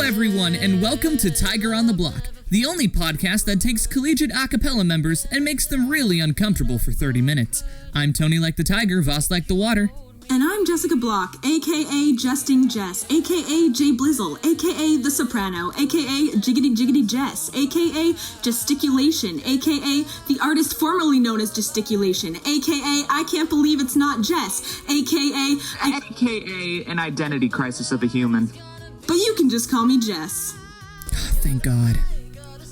everyone, and welcome to Tiger on the Block, the only podcast that takes collegiate a cappella members and makes them really uncomfortable for 30 minutes. I'm Tony like the tiger, Voss like the water. And I'm Jessica Block, a.k.a. Jesting Jess, a.k.a. Jay Blizzle, a.k.a. The Soprano, a.k.a. Jiggity Jiggity Jess, a.k.a. Gesticulation, a.k.a. the artist formerly known as Gesticulation, a.k.a. I Can't Believe It's Not Jess, a.k.a. a.k.a. an identity crisis of a human. But you can just call me Jess. Thank God.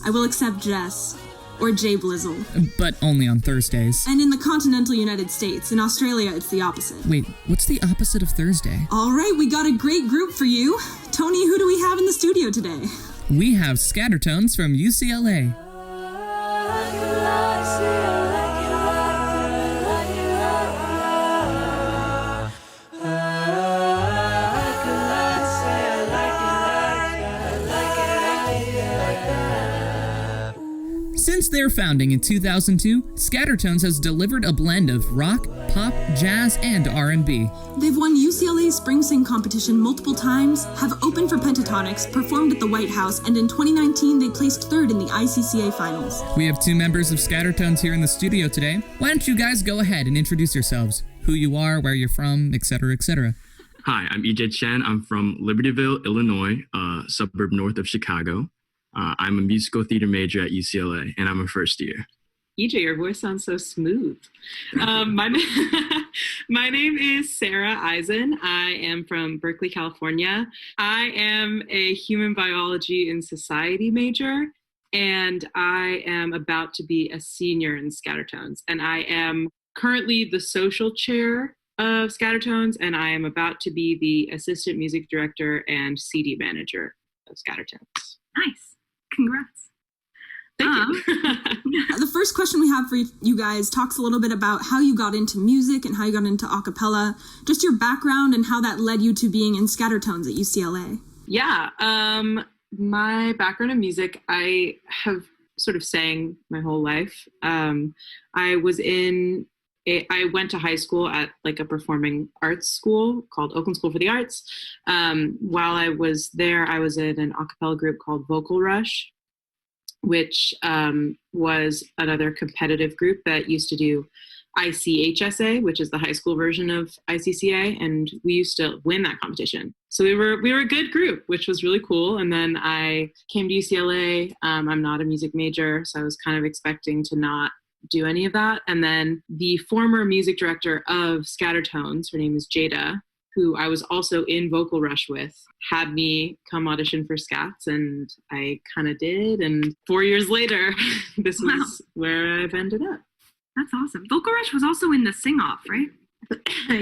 I will accept Jess. Or Jay Blizzle. But only on Thursdays. And in the continental United States. In Australia, it's the opposite. Wait, what's the opposite of Thursday? All right, we got a great group for you. Tony, who do we have in the studio today? We have ScatterTones from UCLA. Since their founding in 2002, ScatterTones has delivered a blend of rock, pop, jazz, and R&B. They've won UCLA Spring Sing competition multiple times, have opened for Pentatonics, performed at the White House, and in 2019 they placed third in the ICCA finals. We have two members of ScatterTones here in the studio today. Why don't you guys go ahead and introduce yourselves? Who you are, where you're from, etc., etc. Hi, I'm EJ Chen. I'm from Libertyville, Illinois, a suburb north of Chicago. I'm a musical theater major at UCLA, and I'm a first year. EJ, your voice sounds so smooth. My name is Sarah Isen. I am from Berkeley, California. I am a human biology and society major, and I am about to be a senior in ScatterTones. And I am currently the social chair of ScatterTones, and I am about to be the assistant music director and CD manager of ScatterTones. Nice. Congrats. Thank you. The first question we have for you guys talks a little bit about how you got into music and how you got into a cappella, just your background and how that led you to being in ScatterTones at UCLA. Yeah, my background in music, I have sort of sang my whole life. I went to high school at like a performing arts school called Oakland School for the Arts. While I was there, I was in an a cappella group called Vocal Rush, which was another competitive group that used to do ICHSA, which is the high school version of ICCA, and we used to win that competition. So we were a good group, which was really cool. And then I came to UCLA. I'm not a music major, so I was kind of expecting to not do any of that. And then the former music director of ScatterTones, her name is Jada, who I was also in Vocal Rush with, had me come audition for Scats, and I kind of did. And 4 years later, this is where I've ended up. That's awesome. Vocal Rush was also in the Sing-Off, right?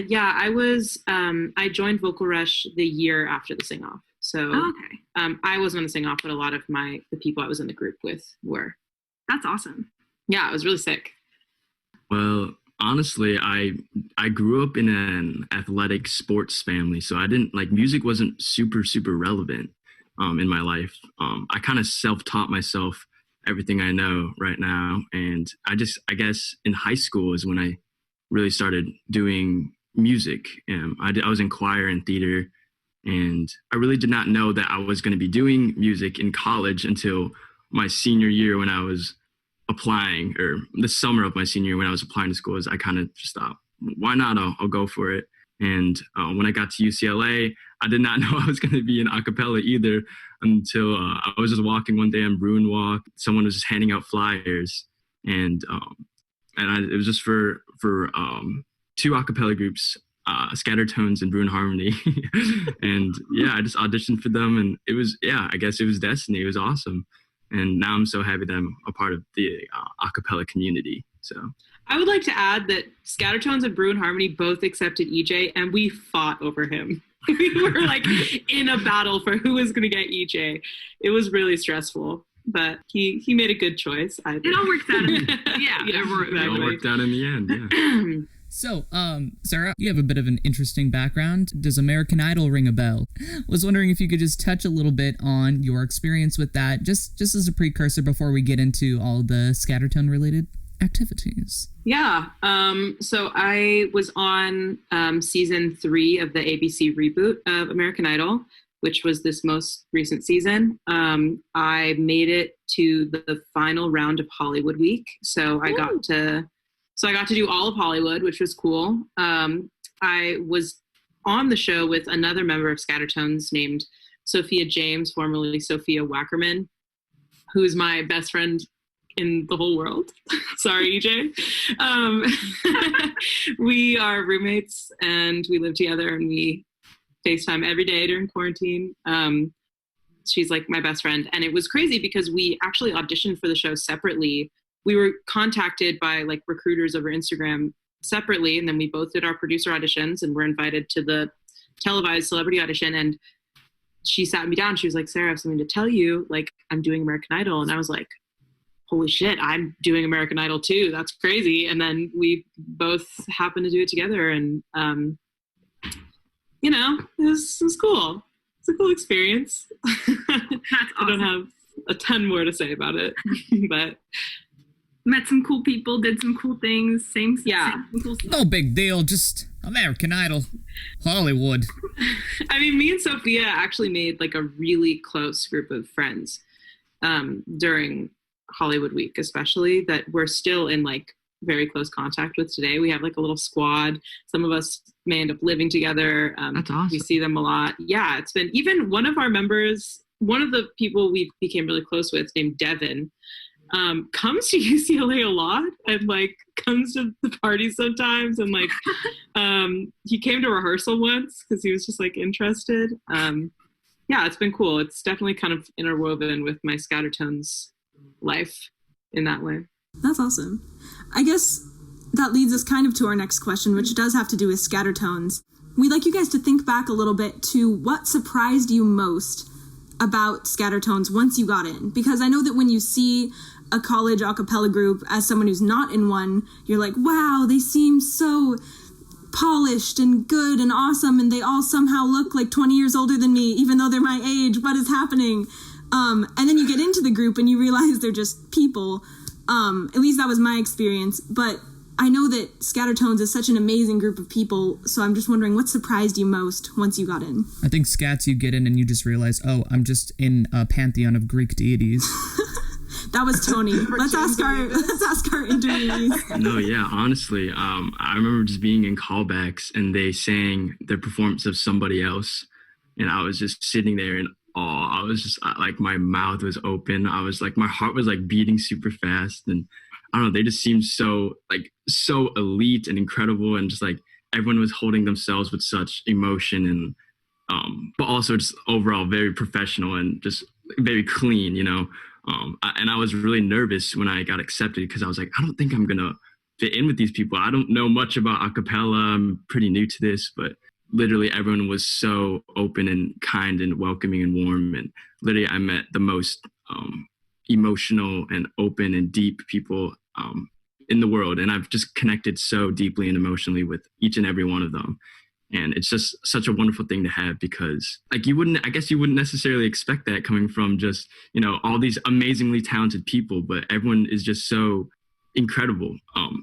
Yeah, I joined Vocal Rush the year after the Sing-Off. So I wasn't on the Sing-Off, but a lot of the people I was in the group with were. That's awesome. Yeah, it was really sick. Well, honestly, I grew up in an athletic sports family, so I didn't music wasn't super relevant in my life. I kind of self-taught myself everything I know right now, and I guess in high school is when I really started doing music. I was in choir and theater, and I really did not know that I was going to be doing music in college until my senior year when I was applying, or the summer of my senior year when I was applying to schools. I kind of just thought, why not? I'll go for it. And when I got to UCLA, I did not know I was going to be in a cappella either until I was just walking one day on Bruin Walk. Someone was just handing out flyers, and it was just for two a cappella groups, ScatterTones and Bruin Harmony. And yeah, I just auditioned for them, and I guess it was destiny. It was awesome. And now I'm so happy that I'm a part of the a cappella community. So I would like to add that ScatterTones and Bruin Harmony both accepted EJ, and we fought over him. We were in a battle for who was going to get EJ. It was really stressful, but he made a good choice. I think. It all worked out. It all worked out in the end. Yeah. So, Sarah, you have a bit of an interesting background. Does American Idol ring a bell? Was wondering if you could just touch a little bit on your experience with that, just as a precursor before we get into all the ScatterTone related activities. Yeah. So I was on season 3 of the ABC reboot of American Idol, which was this most recent season. I made it to the final round of Hollywood Week. So I got to do all of Hollywood, which was cool. I was on the show with another member of ScatterTones named Sophia James, formerly Sophia Wackerman, who's my best friend in the whole world. Sorry, EJ. We are roommates and we live together and we FaceTime every day during quarantine. She's like my best friend. And it was crazy because we actually auditioned for the show separately. We were contacted by like recruiters over Instagram separately. And then we both did our producer auditions and were invited to the televised celebrity audition. And she sat me down. She was like, Sarah, I have something to tell you. Like, I'm doing American Idol. And I was like, holy shit, I'm doing American Idol too. That's crazy. And then we both happened to do it together. And, you know, it was cool. It's a cool experience. That's awesome. I don't have a ton more to say about it, but met some cool people, did some cool things, same cool stuff. No big deal, just American Idol, Hollywood. I mean, me and Sophia actually made like a really close group of friends during Hollywood Week, especially, that we're still in like very close contact with today. We have like a little squad. Some of us may end up living together. That's awesome. We see them a lot. Yeah, it's been, even one of our members, one of the people we became really close with named Devin, comes to UCLA a lot and like comes to the parties sometimes. And like, he came to rehearsal once because he was just like interested. Yeah, it's been cool. It's definitely kind of interwoven with my ScatterTones life in that way. That's awesome. I guess that leads us kind of to our next question, which does have to do with ScatterTones. We'd like you guys to think back a little bit to what surprised you most about ScatterTones once you got in. Because I know that when you see a college a cappella group as someone who's not in one, you're like, wow, they seem so polished and good and awesome, and they all somehow look like 20 years older than me, even though they're my age. What is happening? And then you get into the group and you realize they're just people. At least that was my experience. But I know that ScatterTones is such an amazing group of people, so I'm just wondering what surprised you most once you got in. I think Scats, you get in and you just realize, oh, I'm just in a pantheon of Greek deities. That was Tony. Let's ask our interviewees. No, yeah, honestly, I remember just being in callbacks and they sang their performance of Somebody Else, and I was just sitting there in awe. I was just like, my mouth was open. I was like, my heart was like beating super fast, and I don't know, they just seemed so elite and incredible, and just like everyone was holding themselves with such emotion, and but also just overall very professional and just very clean, you know. And I was really nervous when I got accepted because I was like, I don't think I'm gonna fit in with these people. I don't know much about a cappella. I'm pretty new to this, but literally everyone was so open and kind and welcoming and warm. And literally I met the most emotional and open and deep people in the world. And I've just connected so deeply and emotionally with each and every one of them. And it's just such a wonderful thing to have, because like I guess you wouldn't necessarily expect that coming from just, you know, all these amazingly talented people, but everyone is just so incredible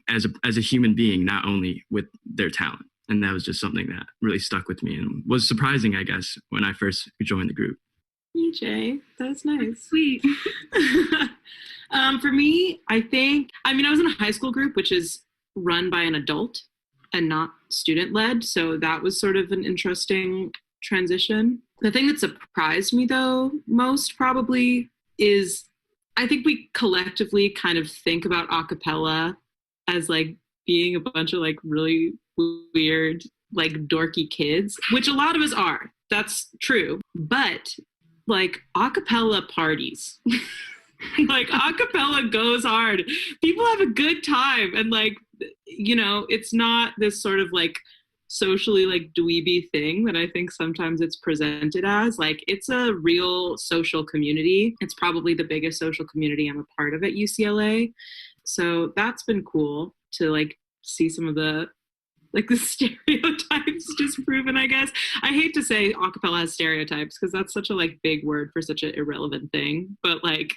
as a human being, not only with their talent. And that was just something that really stuck with me and was surprising, I guess, when I first joined the group. EJ, that's nice. Sweet. For me, I was in a high school group, which is run by an adult and not student-led. So that was sort of an interesting transition. The thing that surprised me, though, most probably is I think we collectively kind of think about a cappella as like being a bunch of like really weird, like dorky kids, which a lot of us are. That's true. But like a cappella parties, like a cappella goes hard. People have a good time, and like, you know, it's not this sort of like socially like dweeby thing that I think sometimes it's presented as. Like, it's a real social community. It's probably the biggest social community I'm a part of at UCLA. So that's been cool to like see some of the like the stereotypes disproven, I guess. I hate to say acapella has stereotypes because that's such a like big word for such an irrelevant thing, but like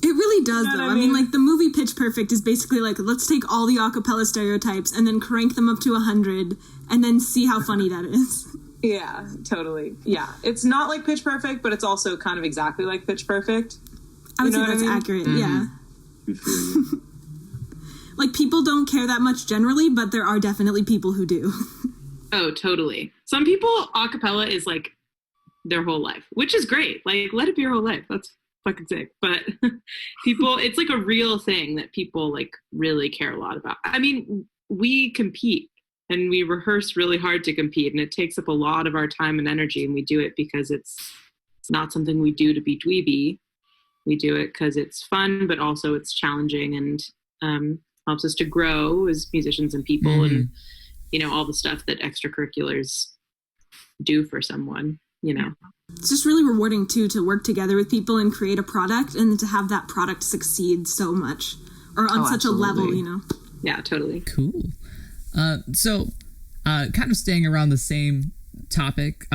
it really does, you know though. I mean, like, the movie Pitch Perfect is basically like, let's take all the acapella stereotypes and then crank them up to 100 and then see how funny that is. Yeah, totally. Yeah. It's not like Pitch Perfect, but it's also kind of exactly like Pitch Perfect. I would say that's accurate, yeah. We feel you. Like, people don't care that much generally, but there are definitely people who do. Oh, totally. Some people, acapella is like their whole life, which is great. Like, let it be your whole life. That's fucking sick. But people, it's like a real thing that people like really care a lot about. I mean, we compete and we rehearse really hard to compete, and it takes up a lot of our time and energy, and we do it because it's not something we do to be dweeby. We do it because it's fun, but also it's challenging and helps us to grow as musicians and people, and all the stuff that extracurriculars do for someone. It's just really rewarding too to work together with people and create a product, and to have that product succeed so much or on such absolutely. a level. Yeah, totally. Cool. So kind of staying around the same topic,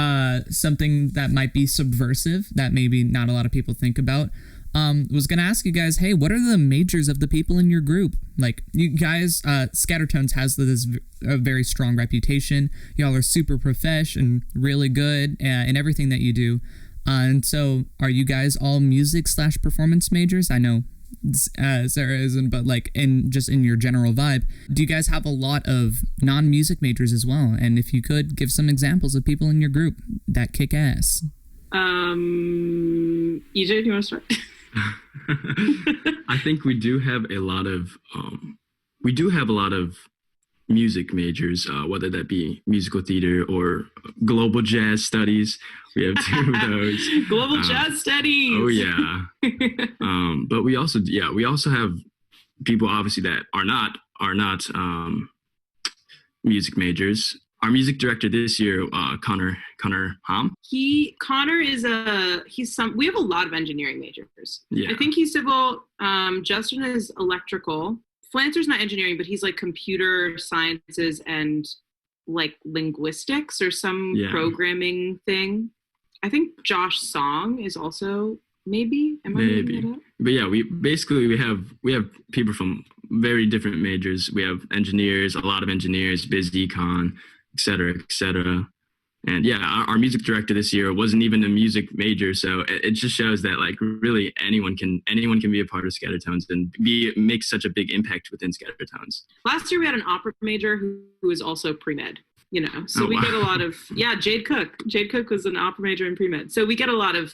something that might be subversive that maybe not a lot of people think about. Was going to ask you guys, hey, what are the majors of the people in your group? Like, you guys, ScatterTones has this a very strong reputation. Y'all are super profesh and really good in everything that you do. And so are you guys all music/performance majors? I know Sarah isn't, but like in your general vibe, do you guys have a lot of non-music majors as well? And if you could give some examples of people in your group that kick ass. EJ, do you want to start? I think we do have a lot of music majors, whether that be musical theater or global jazz studies. We have two of those. Global jazz studies. Oh yeah. But we also have people obviously that are not music majors. Our music director this year, Connor Ham. We have a lot of engineering majors. Yeah. I think he's civil. Justin is electrical. Flancer's not engineering, but he's like computer sciences and like linguistics or some programming thing. I think Josh Song is also maybe. Am I making that up? But yeah, we have people from very different majors. We have engineers, a lot of engineers, biz econ, et cetera. And yeah, our music director this year wasn't even a music major, so it just shows that like really anyone can be a part of ScatterTones and make such a big impact within ScatterTones. Last year we had an opera major who was also pre-med, so we get a lot of Jade Cook was an opera major in pre-med, so we get a lot of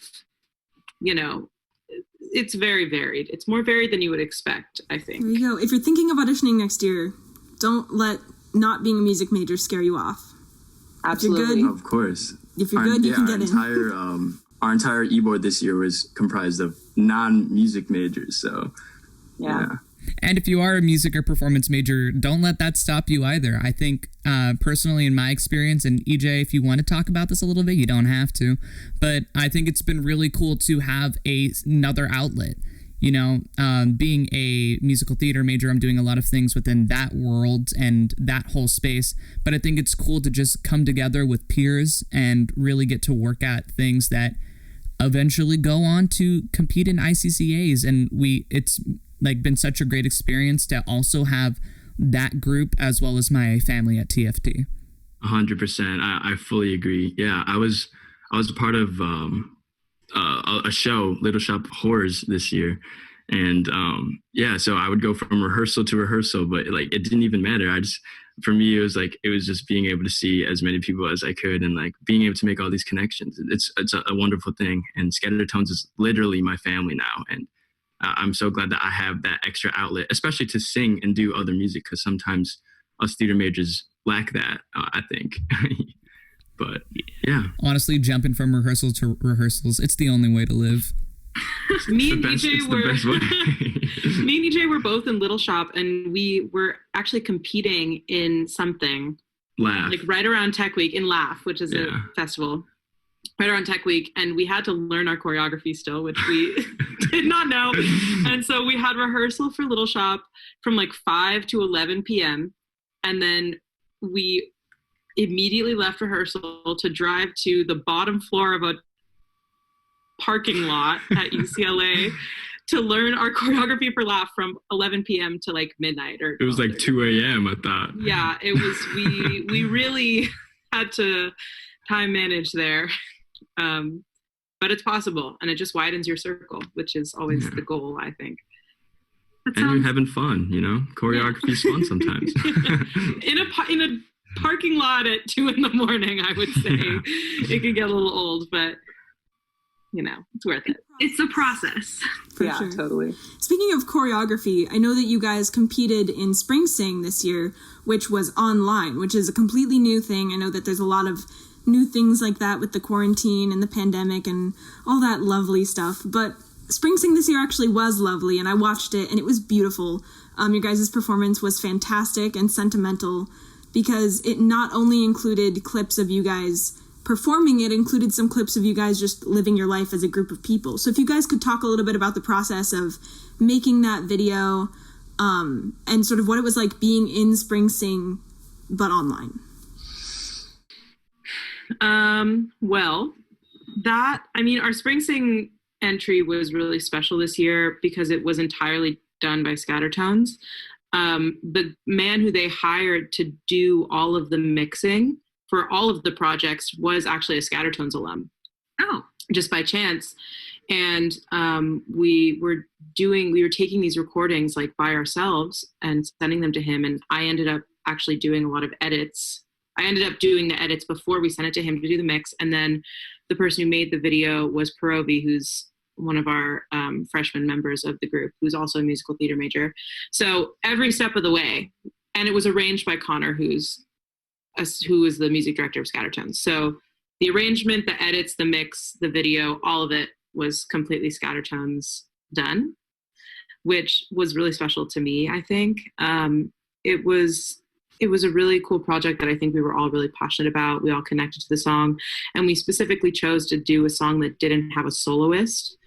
it's very varied. It's more varied than you would expect, I think. There you go. If you're thinking of auditioning next year, don't let not being a music major scare you off. Absolutely. If you're good, Of course. If you're good, you can get in. Our entire e-board this year was comprised of non-music majors, so yeah. And if you are a music or performance major, don't let that stop you either. I think personally in my experience, and EJ, if you want to talk about this a little bit, you don't have to, but I think it's been really cool to have another outlet. Being a musical theater major, I'm doing a lot of things within that world and that whole space. But I think it's cool to just come together with peers and really get to work at things that eventually go on to compete in ICCAs. And it's like been such a great experience to also have that group as well as my family at TFT. 100%. I fully agree. Yeah, I was a part of a show, Little Shop of Horrors, this year, and so I would go from rehearsal to rehearsal, but like it didn't even matter. For me, it was just being able to see as many people as I could and like being able to make all these connections. It's a wonderful thing, and ScatterTones is literally my family now, and I'm so glad that I have that extra outlet, especially to sing and do other music, because sometimes us theater majors lack that, I think. But yeah, honestly, jumping from rehearsal to rehearsals, it's the only way to live. Me and EJ were both in Little Shop, and we were actually competing in something. Laugh. Like right around Tech Week in Laugh, which is a festival. Right around Tech Week, and we had to learn our choreography still, which we did not know. And so we had rehearsal for Little Shop from like 5 to 11 p.m. And then we immediately left rehearsal to drive to the bottom floor of a parking lot at UCLA to learn our choreography for Laugh from 11 p.m. to like midnight. It was like 2 a.m. I thought. Yeah, it was. We really had to time managed there. But it's possible, and it just widens your circle, which is always the goal, I think. And you're having fun, choreography's fun sometimes. in a parking lot at 2 a.m, I would say it can get a little old, but it's worth it. It's a process. For yeah, sure. Totally. Speaking of choreography, I know that you guys competed in Spring Sing this year, which was online, which is a completely new thing. I know that there's a lot of new things like that with the quarantine and the pandemic and all that lovely stuff. But Spring Sing this year actually was lovely, and I watched it, and it was beautiful. Your guys' performance was fantastic and sentimental because it not only included clips of you guys performing, it included some clips of you guys just living your life as a group of people. So if you guys could talk a little bit about the process of making that video and sort of what it was like being in Spring Sing but online. Our Spring Sing entry was really special this year because it was entirely done by ScatterTones. The man who they hired to do all of the mixing for all of the projects was actually a ScatterTones alum. Oh. Just by chance. And we were taking these recordings like by ourselves and sending them to him. And I ended up actually doing a lot of edits. I ended up doing the edits before we sent it to him to do the mix. And then the person who made the video was Parovi, who's one of our freshman members of the group, who's also a musical theater major. So every step of the way, and it was arranged by Connor, who is the music director of ScatterTones. So the arrangement, the edits, the mix, the video, all of it was completely ScatterTones done, which was really special to me, I think. It was a really cool project that I think we were all really passionate about. We all connected to the song, and we specifically chose to do a song that didn't have a soloist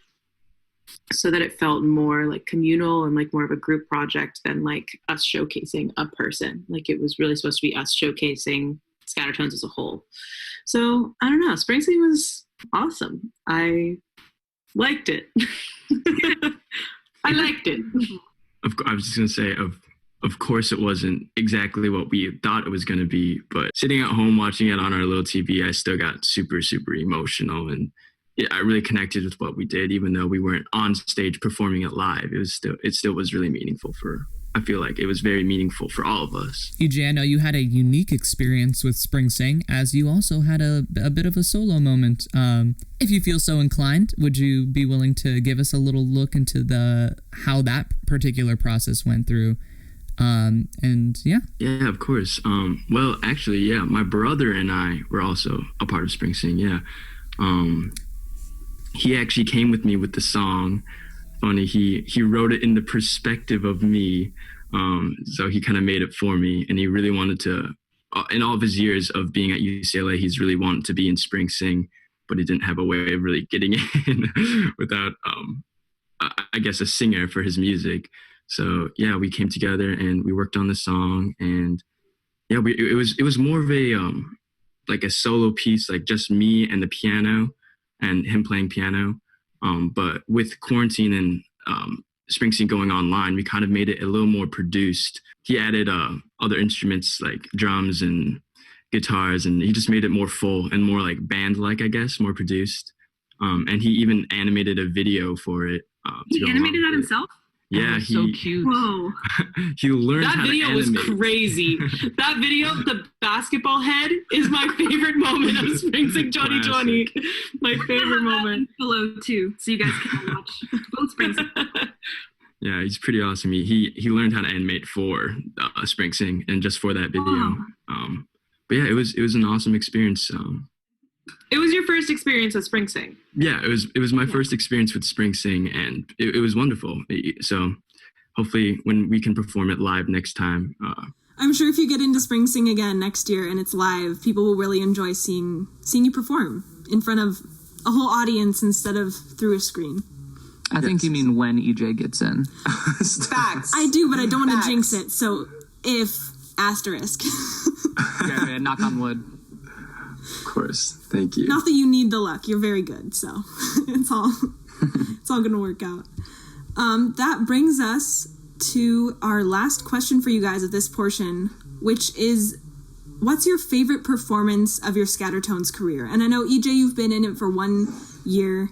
so that it felt more like communal and like more of a group project than like us showcasing a person. Like it was really supposed to be us showcasing ScatterTones as a whole. So I don't know, Spring Sing was awesome. I liked it. I liked it. I was just going to say, of course it wasn't exactly what we thought it was going to be, but sitting at home watching it on our little TV, I still got super, super emotional, and I really connected with what we did, even though we weren't on stage performing it live. It still was really meaningful I feel like it was very meaningful for all of us. EJ, I know you had a unique experience with Spring Sing, as you also had a bit of a solo moment. If you feel so inclined, would you be willing to give us a little look into how that particular process went through? Yeah, of course. Well, actually, yeah, my brother and I were also a part of Spring Sing. Yeah. He actually came with me with the song. Funny, he wrote it in the perspective of me. So he kind of made it for me, and he really wanted to, in all of his years of being at UCLA, he's really wanted to be in Spring Sing, but he didn't have a way of really getting in without, I guess, a singer for his music. So yeah, we came together and we worked on the song, and yeah, it was more of a like a solo piece, like just me and the piano and him playing piano. But with quarantine and Spring Sing going online, we kind of made it a little more produced. He added other instruments like drums and guitars, and he just made it more full and more like band-like, I guess, more produced. And he even animated a video for it. He animated that himself? Yeah, so cute. Whoa. He learned how to animate. That video was crazy. That video, the basketball head, is my favorite moment of Spring Sing 2020. My favorite moment. Below too, so you guys can watch both Spring Sing. Yeah, he's pretty awesome. He learned how to animate for Spring Sing and just for that video. Wow. But yeah, it was an awesome experience. It was your first experience with Spring Sing. Yeah, it was my first experience with Spring Sing, and it was wonderful. So hopefully when we can perform it live next time. I'm sure if you get into Spring Sing again next year and it's live, people will really enjoy seeing you perform in front of a whole audience instead of through a screen. I think you mean when EJ gets in. Facts. I do, but I don't want to jinx it. So if asterisk. Yeah, knock on wood. Of course. Thank you. Not that you need the luck. You're very good. So it's all going to work out. That brings us to our last question for you guys of this portion, which is, what's your favorite performance of your ScatterTones career? And I know, EJ, you've been in it for 1 year.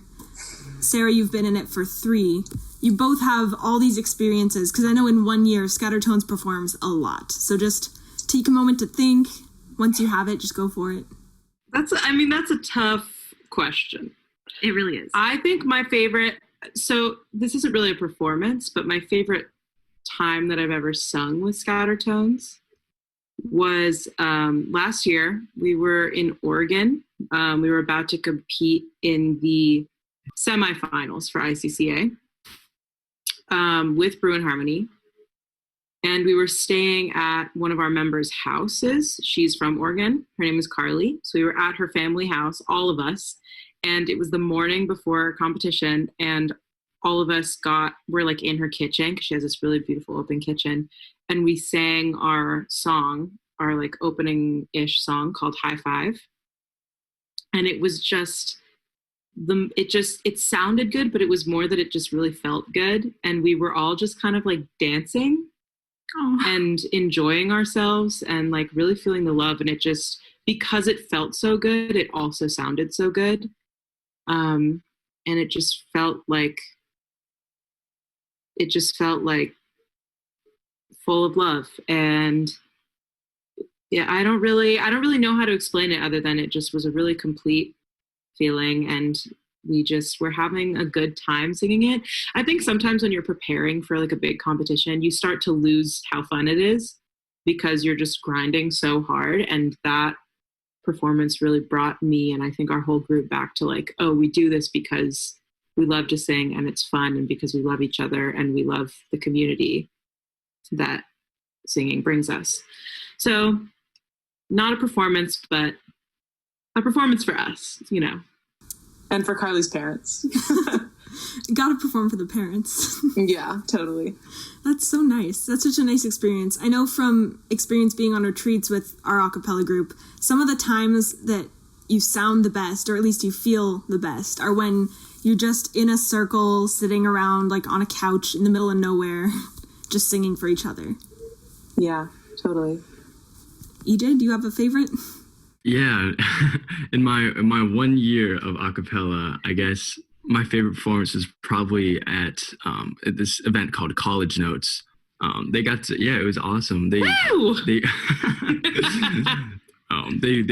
Sarah, you've been in it for 3. You both have all these experiences, because I know in 1 year, ScatterTones performs a lot. So just take a moment to think. Once you have it, just go for it. That's a tough question. It really is. I think my favorite, so this isn't really a performance, but my favorite time that I've ever sung with ScatterTones was last year. We were in Oregon. We were about to compete in the semifinals for ICCA with Bruin Harmony. And we were staying at one of our members' houses. She's from Oregon. Her name is Carly. So we were at her family house, all of us. And it was the morning before our competition. And all of us were like in her kitchen, because she has this really beautiful open kitchen. And we sang our song, our like opening-ish song called High Five. And it was just, it sounded good, but it was more that it just really felt good. And we were all just kind of like dancing and enjoying ourselves and like really feeling the love. And it just, because it felt so good, it also sounded so good. And it just felt like full of love. And yeah, I don't really know how to explain it other than it just was a really complete feeling. And we just were having a good time singing it. I think sometimes when you're preparing for like a big competition, you start to lose how fun it is because you're just grinding so hard. And that performance really brought me and I think our whole group back to like, oh, we do this because we love to sing and it's fun, and because we love each other and we love the community that singing brings us. So not a performance, but a performance for us, you know. And for Carly's parents. Gotta perform for the parents. Yeah, totally. That's so nice. That's such a nice experience. I know from experience being on retreats with our a cappella group, some of the times that you sound the best, or at least you feel the best, are when you're just in a circle, sitting around like on a couch in the middle of nowhere, just singing for each other. Yeah, totally. EJ, do you have a favorite? Yeah, in my 1 year of a cappella, I guess my favorite performance is probably at this event called College Notes. They got to, it was awesome. They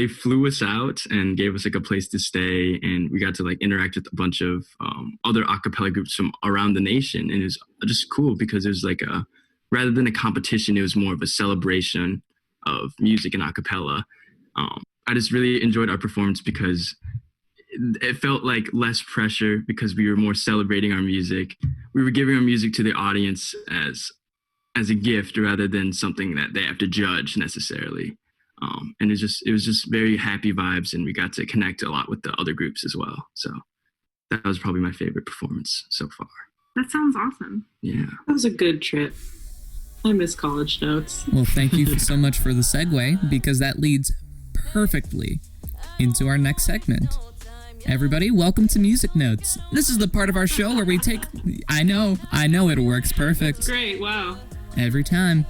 flew us out and gave us like a place to stay, and we got to like interact with a bunch of other a cappella groups from around the nation, and it was just cool because it was like rather than a competition, it was more of a celebration of music and a cappella. I just really enjoyed our performance because it felt like less pressure because we were more celebrating our music. We were giving our music to the audience as a gift rather than something that they have to judge necessarily. And it was just very happy vibes, and we got to connect a lot with the other groups as well. So that was probably my favorite performance so far. That sounds awesome. Yeah. That was a good trip. I miss College Notes. Well, thank you so much for the segue, because that leads perfectly into our next segment. Everybody, welcome to Music Notes. This is the part of our show where we take... I know, it works perfect. That's great, wow. Every time.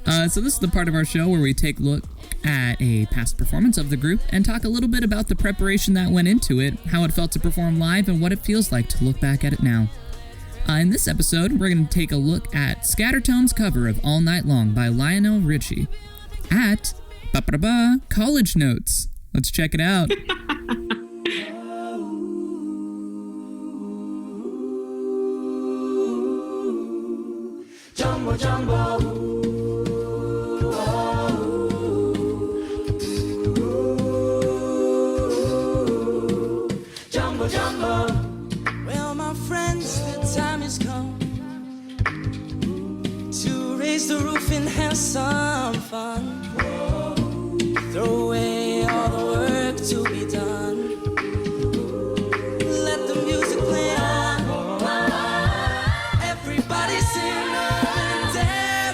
So this is the part of our show where we take a look at a past performance of the group and talk a little bit about the preparation that went into it, how it felt to perform live, and what it feels like to look back at it now. In this episode, we're going to take a look at ScatterTones' cover of All Night Long by Lionel Richie at College Notes. Let's check it out. Jumbo, jumbo. Jumbo, jumbo. Well, my friends, the time has come to raise the roof and have some fun. Throw away all the work to be done. Let the music play on. Everybody sing and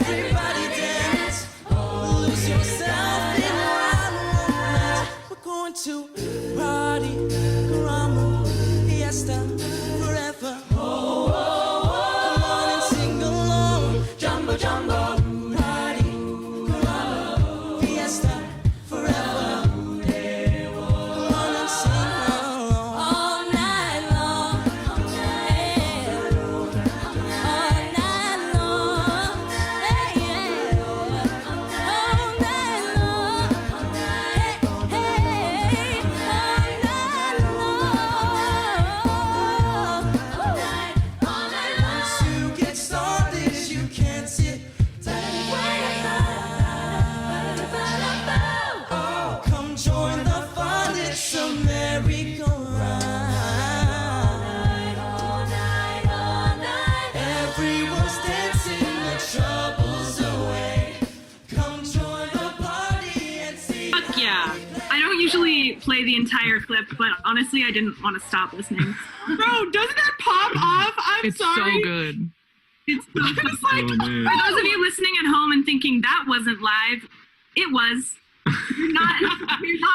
everybody dance. Lose yourself in one moment. We're going to party, caramba, fiesta, forever. Come on and sing along. Jumbo, jumbo, party, caramba. Yeah. I don't usually play the entire clip, but honestly, I didn't want to stop listening. Bro, doesn't that pop off? I'm It's sorry. so good. It's so good. Oh, man. For those of you listening at home and thinking that wasn't live, it was. You're not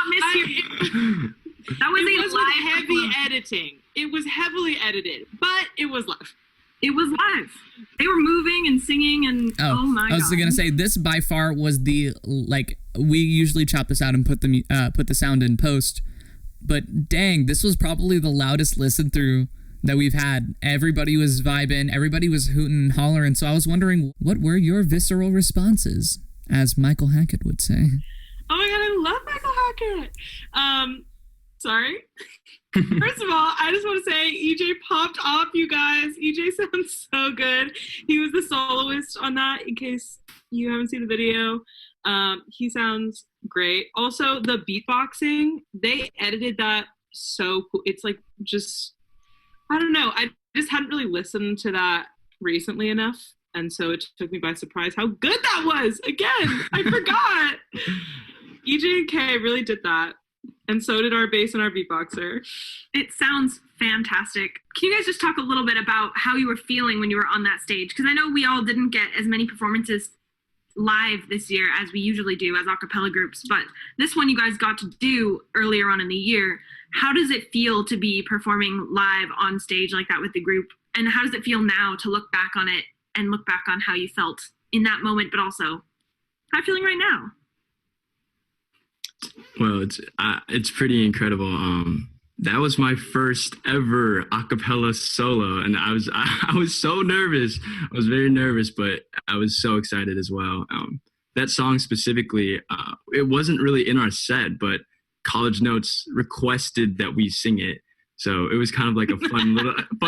mishearing. That was It was live with heavy performance. editing. It was heavily edited, but it was live. It was live. They were moving and singing and oh my god. I was gonna say this by far was the we usually chop this out and put the sound in post, but dang, this was probably the loudest listen through that we've had. Everybody was vibing, everybody was hooting and hollering. So I was wondering, what were your visceral responses, as Michael Hackett would say? Oh my god, I love Michael Hackett. Sorry. First of all, I just want to say EJ popped off, you guys. EJ sounds so good. He was the soloist on that, in case you haven't seen the video. He sounds great. Also, the beatboxing, they edited that so cool. It's like just, I don't know. I just hadn't really listened to that recently enough. And so it took me by surprise how good that was. Again, I forgot. EJ and K really did that. And so did our bass and our beatboxer. It sounds fantastic. Can you guys just talk a little bit about how you were feeling when you were on that stage? Because I know we all didn't get as many performances live this year as we usually do as a cappella groups, but this one you guys got to do earlier on in the year. How does it feel to be performing live on stage like that with the group? And how does it feel now to look back on it and look back on how you felt in that moment, but also how I'm feeling right now? Well, it's pretty incredible. That was my first ever a cappella solo, and I was so nervous. I was very nervous, but I was so excited as well. That song specifically, it wasn't really in our set, but College Notes requested that we sing it. So it was kind of like a fun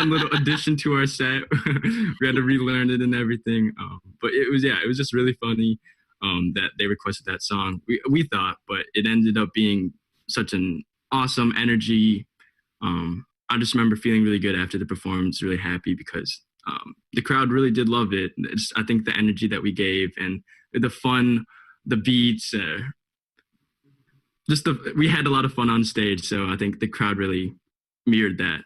little addition to our set. We had to relearn it and everything. But it was just really funny. That they requested that song, we thought, but it ended up being such an awesome energy. I just remember feeling really good after the performance, really happy because the crowd really did love it. I think the energy that we gave and the fun, the beats, we had a lot of fun on stage. So I think the crowd really mirrored that.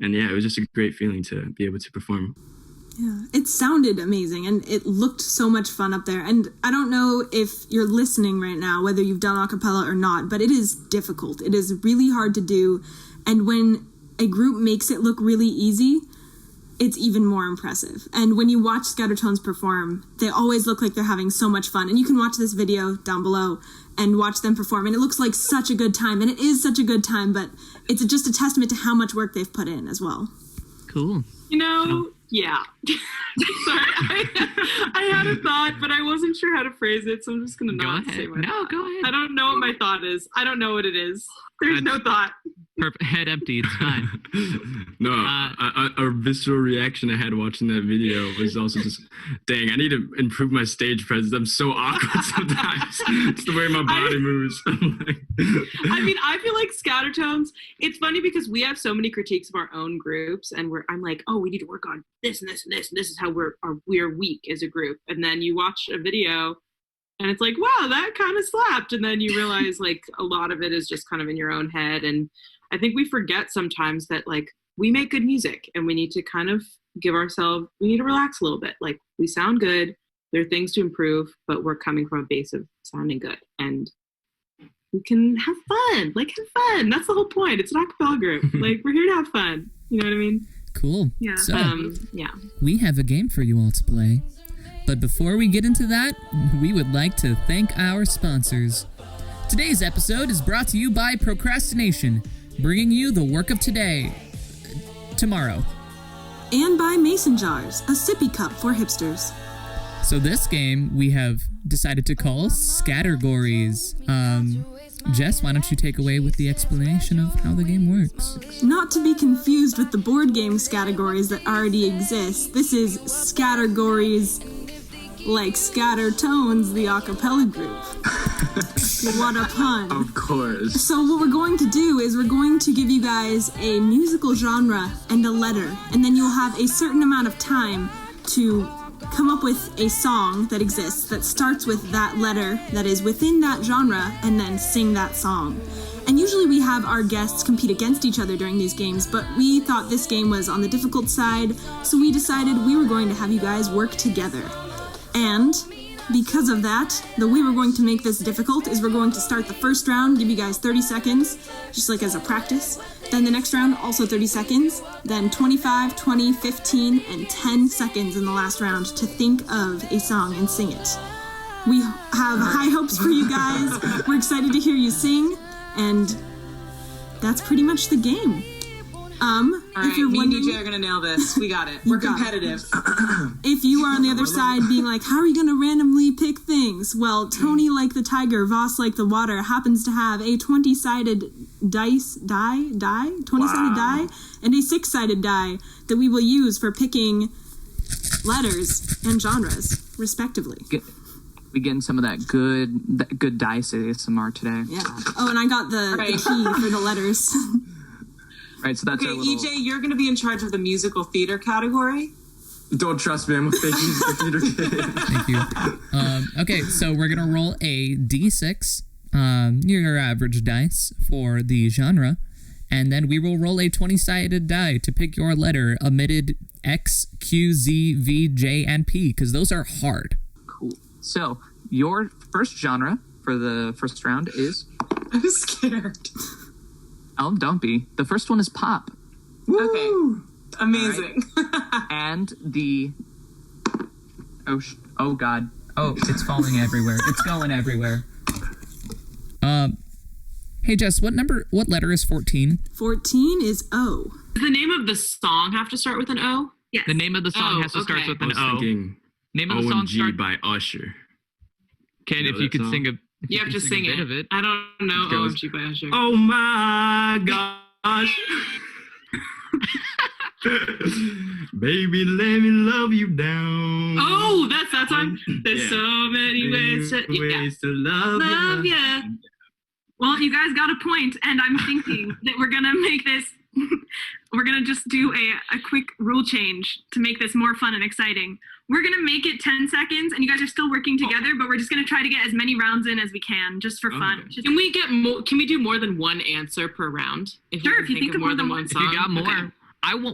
And yeah, it was just a great feeling to be able to perform. Yeah, it sounded amazing and it looked so much fun up there. And I don't know if you're listening right now, whether you've done a cappella or not, but it is difficult. It is really hard to do. And when a group makes it look really easy, it's even more impressive. And when you watch ScatterTones perform, they always look like they're having so much fun. And you can watch this video down below and watch them perform. And it looks like such a good time. And it is such a good time, but it's just a testament to how much work they've put in as well. Cool. You know, yeah. Sorry, I had a thought, but I wasn't sure how to phrase it, so I'm just going to not say my thought. Go ahead. I don't know what my thought is. I don't know what it is. There's no thought. Perfect. Head empty. It's fine. No, a visceral reaction I had watching that video was also just, dang, I need to improve my stage presence. I'm so awkward sometimes. It's the way my body moves. I mean, I feel like ScatterTones, it's funny because we have so many critiques of our own groups, and I'm like, oh, we need to work on this and this and this, and this is how we're weak as a group. And then you watch a video, and it's like, wow, that kind of slapped. And then you realize, like, a lot of it is just kind of in your own head. And I think we forget sometimes that, like, we make good music and we need to kind of we need to relax a little bit. Like, we sound good. There are things to improve, but we're coming from a base of sounding good. And we can have fun. Like, have fun. That's the whole point. It's an a cappella group. Like, we're here to have fun. You know what I mean? Cool. Yeah. So, yeah. we have a game for you all to play. But before we get into that, we would like to thank our sponsors. Today's episode is brought to you by Procrastination, bringing you the work of tomorrow. And by Mason Jars, a sippy cup for hipsters. So this game we have decided to call Scattergories. Jess, why don't you take away with the explanation of how the game works? Not to be confused with the board game Scattergories that already exist, this is Scattergories like ScatterTones, the a cappella group. What a pun. Of course. So what we're going to do is we're going to give you guys a musical genre and a letter, and then you'll have a certain amount of time to come up with a song that exists that starts with that letter that is within that genre and then sing that song. And usually we have our guests compete against each other during these games, but we thought this game was on the difficult side, so we decided we were going to have you guys work together. And because of that, the way we're going to make this difficult is we're going to start the first round, give you guys 30 seconds, just like as a practice. Then the next round, also 30 seconds. Then 25, 20, 15, and 10 seconds in the last round to think of a song and sing it. We have high hopes for you guys. We're excited to hear you sing. And that's pretty much the game. All right, if you're me and wondering, DJ are gonna nail this. We got it. We're competitive. If you are on the other side being like, how are you gonna randomly pick things? Well, Tony, like the tiger, Voss, like the water, happens to have a 20-sided die, 20-sided die, and a 6-sided die that we will use for picking letters and genres, respectively. We getting some of that good dice ASMR today. Yeah. Oh, and I got the key for the letters. Right, so that's Okay, EJ, you're going to be in charge of the musical theater category. Don't trust me, I'm a fake musical theater kid. Thank you. Okay, so we're going to roll a d6, your average dice for the genre, and then we will roll a 20-sided die to pick your letter omitted X, Q, Z, V, J, and P, because those are hard. cool. So your first genre for the first round is... I'm scared. Oh, don't be. The first one is pop. Okay. Amazing. And the... Oh, God. Oh, it's falling everywhere. It's going everywhere. Hey, Jess, what letter is 14? 14 is O. Does the name of the song have to start with an O? Yes. The name of the song has to start with I an was O. thinking Name of the song OMG by Usher. Ken, You if know you that could song? sing a... You have to sing a bit it. of it. I don't know It goes, OMG by Usher. Oh my gosh. Baby, let me love you down. Oh, that's that song. There's Yeah. so many ways to love ya. ya. Well, you guys got a point, and I'm thinking that we're gonna make this. We're gonna just do a quick rule change to make this more fun and exciting. We're gonna make it 10 seconds, and you guys are still working together, but we're just gonna try to get as many rounds in as we can, just for fun. Okay. Just- Can we get more? Can we do more than one answer per round? Sure, if you think of more than one. If you got more, Okay.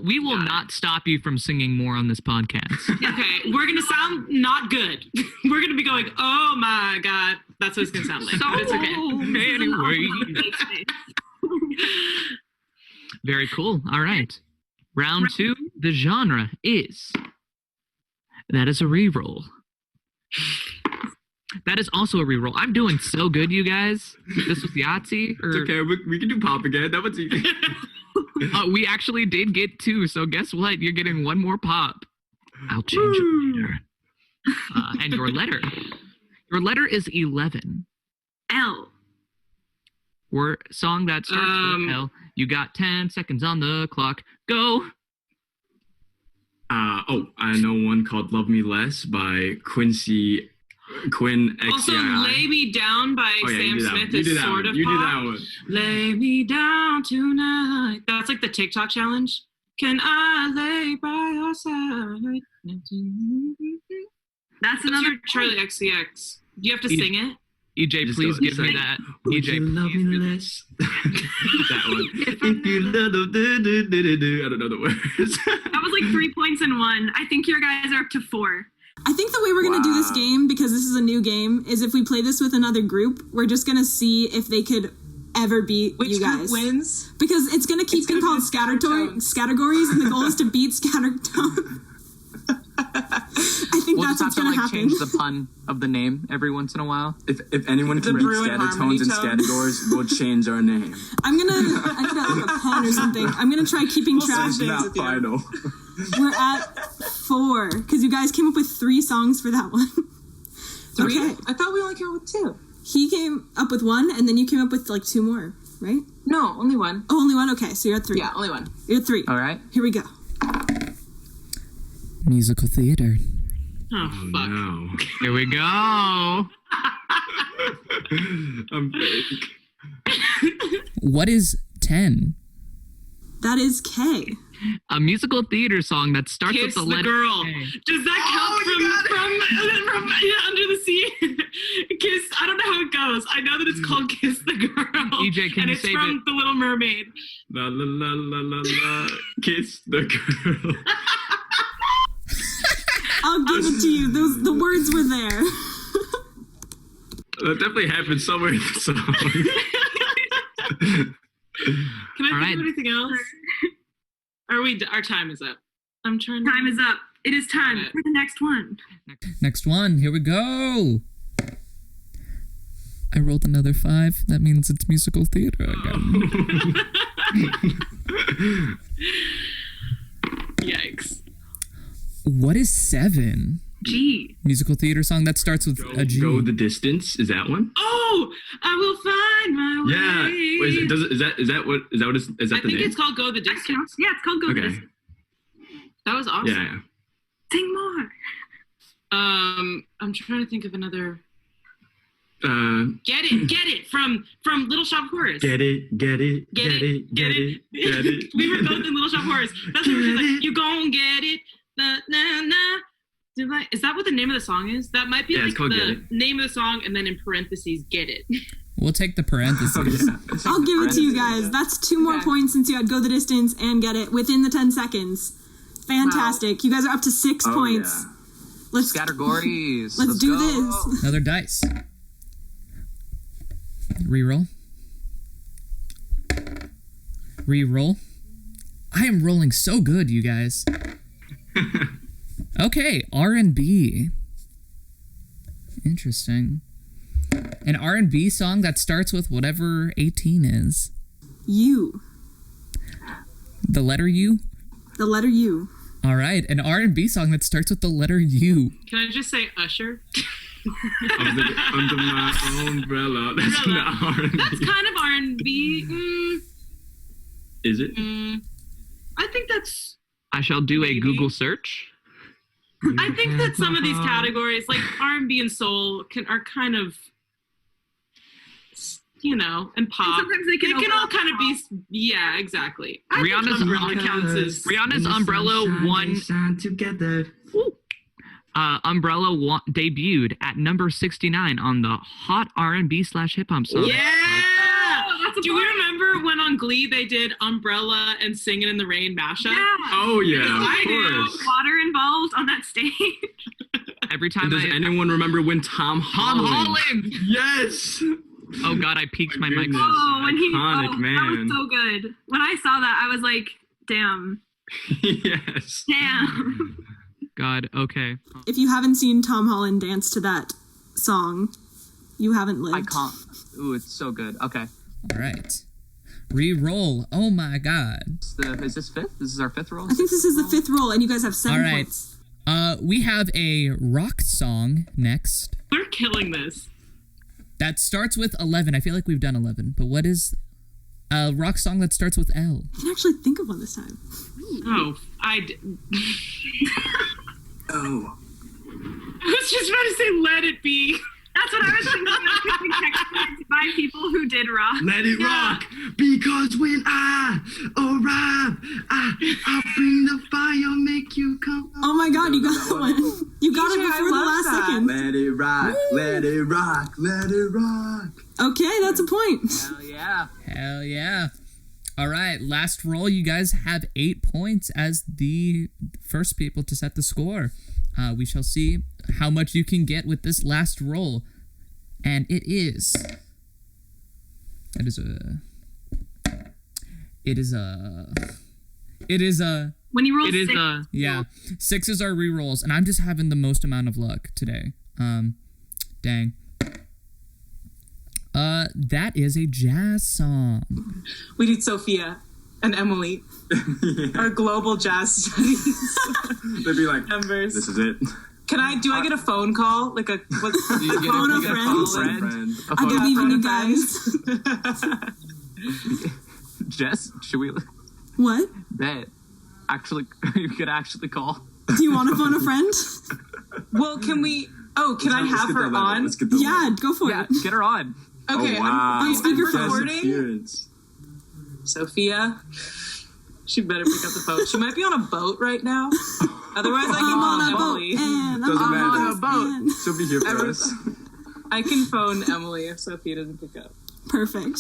we will not stop you from singing more on this podcast. Okay, we're gonna sound not good. We're gonna be going, oh my God. That's what it's gonna sound like. So but it's okay. anyway. Very cool. All right. Round 2, the genre is... That is a reroll. That is also a reroll. I'm doing so good, you guys. This was Yahtzee? It's okay, we can do pop again. That was easy. We actually did get 2, so guess what? You're getting 1 more pop. I'll change it later. And your letter. Your letter is 11. L. Song that starts with L. You got 10 seconds on the clock. Go. I know one called Love Me Less by Quinn XCII. Also, Lay Me Down by Sam Smith is sort of You do that pop. one. Lay me down tonight. That's like the TikTok challenge. Can I lay by your side? That's What's another your Charlie XCX? Do you have to sing it? EJ, Just please go. give me that. Would EJ, you love please me do that. less? That one. If you love I don't know the words. That was like 3 points in one. I think your guys are up to 4. I think the way we're going to do this game, because this is a new game, is if we play this with another group, we're just going to see if they could ever beat Which you guys. group wins? Because it's going to keep being called Scattergories, and the goal is to beat ScatterTones. I think We'll that's just what's have to going to happen. change the pun of the name every once in a while. If anyone can The read Bruin Harmony ScatterTones and tone. Scattergories, we'll change our name. I need like a pen or something. I'm going to try keeping track. It's not final. We're at 4, because you guys came up with 3 songs for that one. 3? Okay. I thought we only came up with 2. He came up with 1, and then you came up with like 2 more, right? No, only 1. Oh, only 1? Okay, so you're at 3. Yeah, only 1. You're at 3. All right. Here we go. Musical theater. Oh, fuck. No. Here we go. I'm fake. What is 10? That is K. A musical theater song that starts Kiss with the the letter Girl. K. Does that count from Under the Sea? Kiss. I don't know how it goes. I know that it's called Kiss the Girl. EJ, can and you it's save from it? The Little Mermaid. La la la la la la. Kiss the girl. I'll give it to you. The words were there. That definitely happened somewhere in the song. Can I All think right. of anything else? Our time is up. I'm trying to... Time is up. It is time Got it. for the next one. Next one. Here we go. I rolled another 5. That means it's musical theater again. Yikes. What is 7? G. Musical theater song that starts with a G. Go the Distance. Is that one? Oh, I will find my way. Yeah. Wait, is that what the I name? think it's called Go the Distance. Yeah, it's called Go Okay. This. That was awesome. Yeah. Sing more. I'm trying to think of another. Uh, Get it from Little Shop of Horrors. get it. Get it. We were both in Little Shop of Horrors. That's what she's like. You gon' get it. Na na na. Is that what the name of the song is? That might be Yeah, like it's called Get the It. name of the song, and then in parentheses, get it. We'll take the parentheses. I'll give it to you guys. That's 2 more points since you had Go the Distance and Get It within the 10 seconds. Fantastic. You guys are up to 6 points. Yeah. Let's Categories. let's do go. this. Another dice. Reroll. Reroll. I am rolling so good, you guys. Okay, R&B. Interesting. An R&B song that starts with whatever 18 is. U. The letter U? The letter U. All right, an R&B song that starts with the letter U. Can I just say Usher? Under my umbrella. That's not R&B. That's kind of R&B. Is it? I think that's. I shall do Maybe. a Google search. I think that some of these categories, like R&B and soul, are kind of, and pop. And sometimes they can all overlap kind of be. Yeah, exactly. I think Rihanna's Umbrella counts as. Rihanna's Umbrella won. Together. Umbrella debuted at number 69 on the Hot R&B/Hip Hop song. Yeah. That's a Do we point. remember when on Glee they did Umbrella and Singing in the Rain mashup? Yeah. Oh yeah, I of do. course. Water involved on that stage. Every time And does anyone remember when Tom Holland? Yes. Oh God, I peaked my mic. goodness. Oh, and Iconic, that man. was so good. When I saw that, I was like, damn. Yes. Damn. God, okay. If you haven't seen Tom Holland dance to that song, you haven't lived. I can't. Ooh, it's so good. Okay. All right. Re-roll. Oh my God. Is this 5th? This is our 5th roll? I think this is the 5th roll, and you guys have 7 All right. points. We have a rock song next They're killing this. that starts with 11. I feel like we've done 11, but what is a rock song that starts with L? I can actually think of one this time. Oh, Oh. I was just about to say Let It Be. That's what I was thinking. I was thinking texted by people who did rock. Let it rock, because when I arrive, I'll bring the fire, make you come. Oh my God, you got that one. You got it EJ, I before the love last that. second. Let it rock, let it rock, let it rock. Okay, that's a point. Hell yeah. Hell yeah. All right, last roll. You guys have 8 points as the first people to set the score. We shall see how much you can get with this last roll. And it is When you roll It is 6, yeah. 6s are re-rolls, and I'm just having the most amount of luck today. Dang. That is a jazz song. We need Sophia and Emily, our global jazz studies They'd be like, members. this is it. Do I get a phone call? Like a You get phone you a get friend? phone friend. I believe in you guys. Jess, should we What? bet? Actually, you could actually call. Do you want to phone a friend? Well, can we? Oh, can I have her on? Let's get the Yeah, go for Yeah, it. get her on. Okay, Oh, wow. I'm speakerphone. recording. Appearance. Sophia, She better pick up the phone. She might be on a boat right now. Otherwise, I can phone Emily. Doesn't matter. On a boat. She'll be here for us. I can phone Emily if Sophia doesn't pick up. Perfect.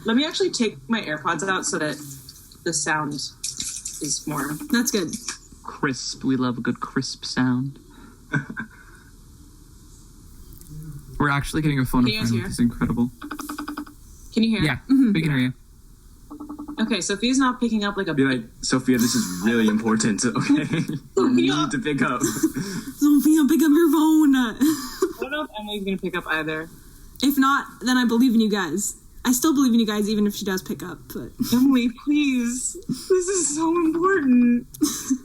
Let me actually take my AirPods out so that the sound is more... That's good. Crisp. We love a good crisp sound. We're actually getting a phone a Can you guys friend, hear? which is incredible. Can you hear? Yeah, we can hear you. Okay, Sophia's not picking up like a... Be like, Sophia, this is really important, okay? You need to pick up. Sophia, pick up your phone. I don't know if Emily's going to pick up either. If not, then I believe in you guys. I still believe in you guys, even if she does pick up. But Emily, please. This is so important.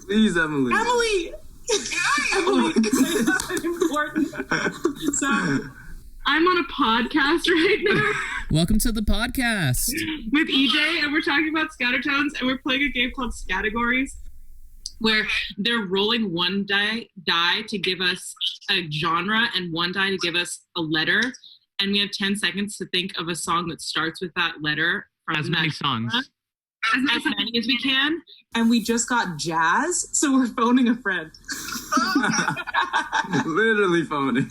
Please, Emily. Emily! Emily, this is important. So, I'm on a podcast right now Welcome to the podcast. with EJ, and we're talking about ScatterTones, and we're playing a game called Categories, where they're rolling one die to give us a genre and one die to give us a letter, and we have 10 seconds to think of a song that starts with that letter from As that many songs. genre. As many as we can. and we just got jazz, so we're phoning a friend. Literally phoning.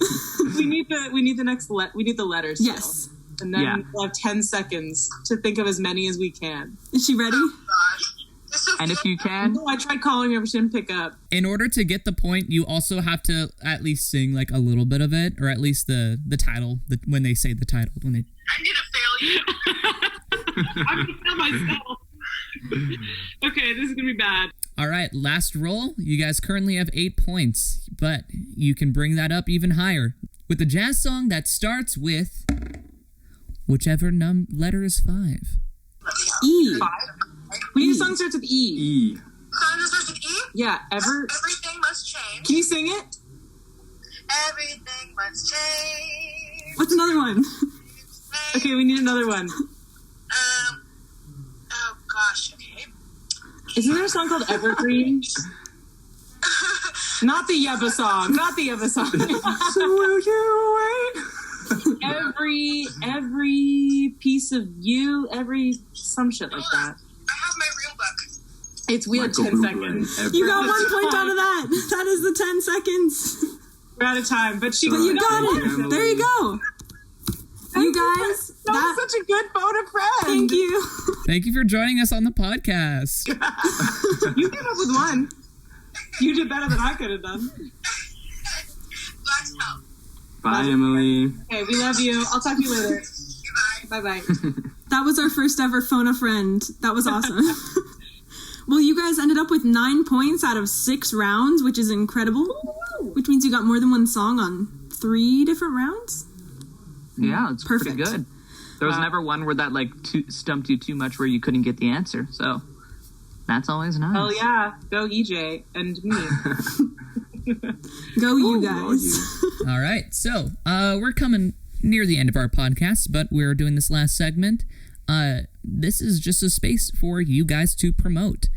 we need the letters. still. yes. And then Yeah. we'll have 10 seconds to think of as many as we can. Is she ready? And if you can, No, I tried calling her, but she didn't pick up. In order to get the point, you also have to at least sing like a little bit of it, or at least the title, when they say the title. When they I'm gonna fail you. I'm gonna kill myself. Okay, this is gonna be bad. All right, last roll. You guys currently have 8 points, but you can bring that up even higher with a jazz song that starts with whichever letter is 5. E. We need a song that starts with E. E. Song that starts with E. Yeah, Everything must change. Can you sing it? Everything must change. What's another one? Okay, we need another one. Oh gosh. Okay. Isn't there a song called Evergreen? Not the Yebba song. Not the Yebba song. So will you wait? every piece of you, some shit like that. I have my real book. We had Michael 10 Bublé, seconds. every- You got 1 point out of that. That is the 10 seconds. We're out of time, but But you got it. Emily. There you go. You guys, That was such a good phone a friend. thank you. Thank you for joining us on the podcast. You came up with one. You did better than I could have done. Glad to help. Bye, Emily. Okay, we love you. I'll talk to you later. Goodbye. Bye-bye. That was our first ever phone a friend. That was awesome. Well, you guys ended up with 9 points out of 6 rounds, which is incredible. Which means you got more than one song on 3 different rounds. yeah, it's Perfect. pretty good. There was never one where that stumped you too much where you couldn't get the answer. So that's always nice. Hell yeah. Go EJ and me. Go, you guys. All right, so we're coming near the end of our podcast, but we're doing this last segment. This is just a space for you guys to promote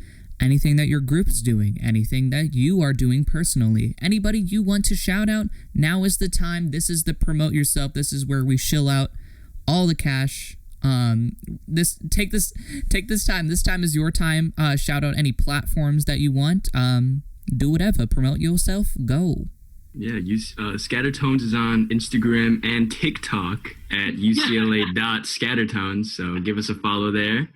anything that your group's doing, anything that you are doing personally, anybody you want to shout out. Now is the time. This is the promote yourself. This is where we shill out all the cash. Take this time. This time is your time. Shout out any platforms that you want. Do whatever. Promote yourself. Go. Yeah, ScatterTones is on Instagram and TikTok at UCLA.ScatterTones, so give us a follow there.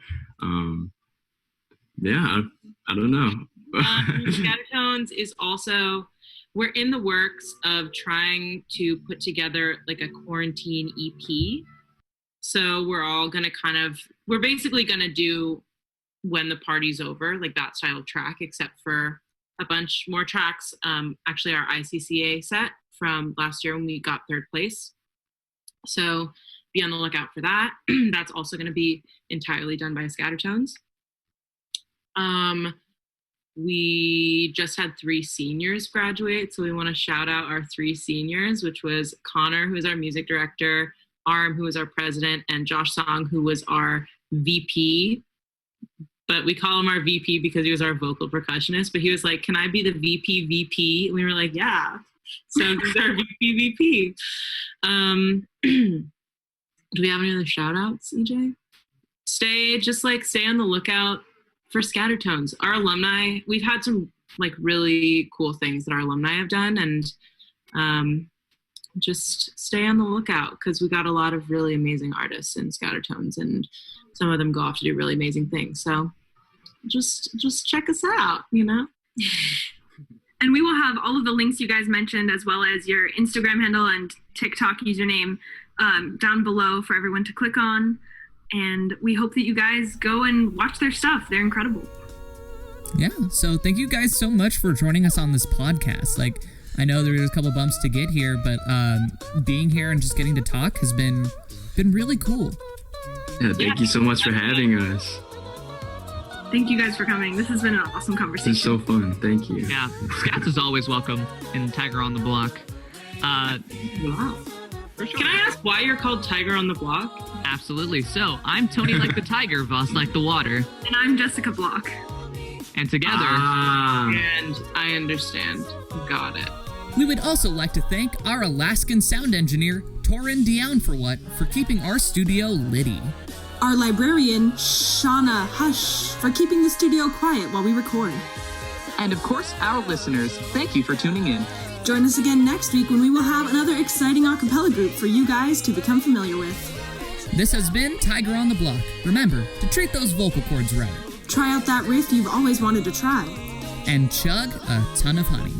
Yeah, I don't know. ScatterTones is also, we're in the works of trying to put together like a quarantine EP. So we're basically going to do When the Party's Over, like that style of track, except for a bunch more tracks. Actually, our ICCA set from last year when we got 3rd place. So be on the lookout for that. That's also going to be entirely done by ScatterTones. We just had 3 seniors graduate, so we want to shout out our 3 seniors, which was Connor, who is our music director, Arm, who was our president, and Josh Song, who was our VP. But we call him our VP because he was our vocal percussionist. But he was like, "Can I be the VP?" And we were like, "Yeah." So he's our VP. Do we have any other shout outs, EJ? Stay on the lookout for ScatterTones, our alumni, we've had some like really cool things that our alumni have done, and just stay on the lookout because we got a lot of really amazing artists in ScatterTones, and some of them go off to do really amazing things. So just check us out, you know. And we will have all of the links you guys mentioned, as well as your Instagram handle and TikTok username down below for everyone to click on. And we hope that you guys go and watch their stuff. They're incredible. Yeah, so thank you guys so much for joining us on this podcast. Like, I know there was a couple bumps to get here, but being here and just getting to talk has been really cool. Yeah, thank you so much for having us. Thank you guys for coming. This has been an awesome conversation. It's so fun. Thank you. Yeah, Scats is always welcome in Tiger on the Block. Wow. For sure. Can I ask why you're called Tiger on the Block? Absolutely. So, I'm Tony like the tiger, Voss like the water. And I'm Jessica Block. And together... And I understand. Got it. We would also like to thank our Alaskan sound engineer, Torin Diown for keeping our studio litty. Our librarian, Shauna Hush, for keeping the studio quiet while we record. And of course, our listeners, thank you for tuning in. Join us again next week when we will have another exciting a cappella group for you guys to become familiar with. This has been Tiger on the Block. Remember to treat those vocal cords right. Try out that riff you've always wanted to try. And chug a ton of honey.